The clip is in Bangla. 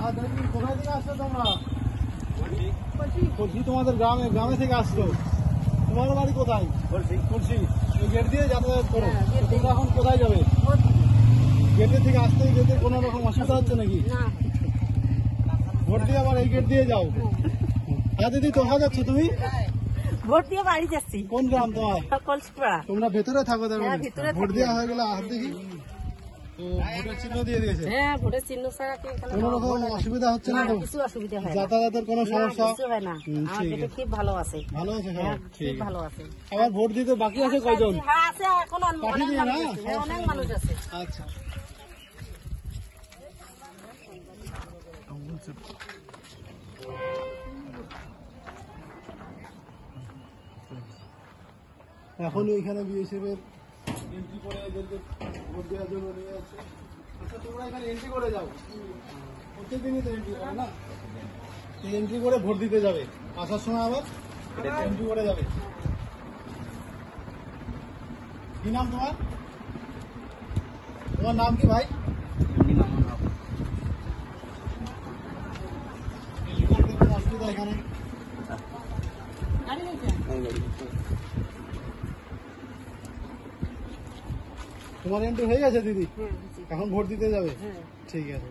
কোথায় থেকে আসছো তোমরা? বলছি তোমাদের গ্রামে থেকে আসছো। তোমার বাড়ি কোথায়? বলছি এই গেট দিয়ে যাতায়াত করো। তোমরা এখন কোথায় যাবে? গেটে থেকে আসতে যেতে কোনো রকম অসুবিধা হচ্ছে নাকি? ভোট দিয়ে আবার এই গেট দিয়ে যাও। হ্যাঁ দিদি, কোথায় যাচ্ছ তুমি? ভোট দিয়ে বাড়ি যাচ্ছি। কোন গ্রাম তোমার? কলসিপাড়া। তোমরা ভেতরে থাকো? হ্যাঁ, ভিতরে ভোট থাকি। দেওয়া হয়ে গেলে হাত দেখি তো ভোটের চিহ্ন দিয়ে দিয়েছে। হ্যাঁ, ভোটের চিহ্ন ছাড়া কি এখানে কোনো রকম অসুবিধা হচ্ছে না না, তো? কিছু অসুবিধা হয় না। যাতায়াতের কোনো না, সমস্যা? কিছু হয় না। আমার ঠিক গেটে আছে। খুব ভালো আছে। ভালো আছে সব? হ্যাঁ, ঠিক খুব আছে। ভালো আছে। আবার ভোট দিতে বাকি আছে কয়জন? হ্যাঁ, আছে এখন পাঠিয়ে অনেক দিয়ে না? মানুষ আছে। হ্যাঁ, অনেক মানুষ আছে। আচ্ছা। এখন এখানে বিএসএফ এর এন্ট্রি করে এদেরকে ভোট দেওয়ার জন্য নিয়ে যাচ্ছে। আচ্ছা, তোমরা এখানে এন্ট্রি করে যাও। প্রত্যেকদিনই তো এন্ট্রি করে না? এই এন্ট্রি করে ভোট দিতে যাবে, আসার সময় আবার এন্ট্রি করে যাবে। কি নাম তোমার? তোমার নাম কি ভাই? অসুবিধা এখানে? তোমার এন্ট্রি হয়ে গেছে দিদি? এখন ভোট দিতে যাবে? ঠিক আছে।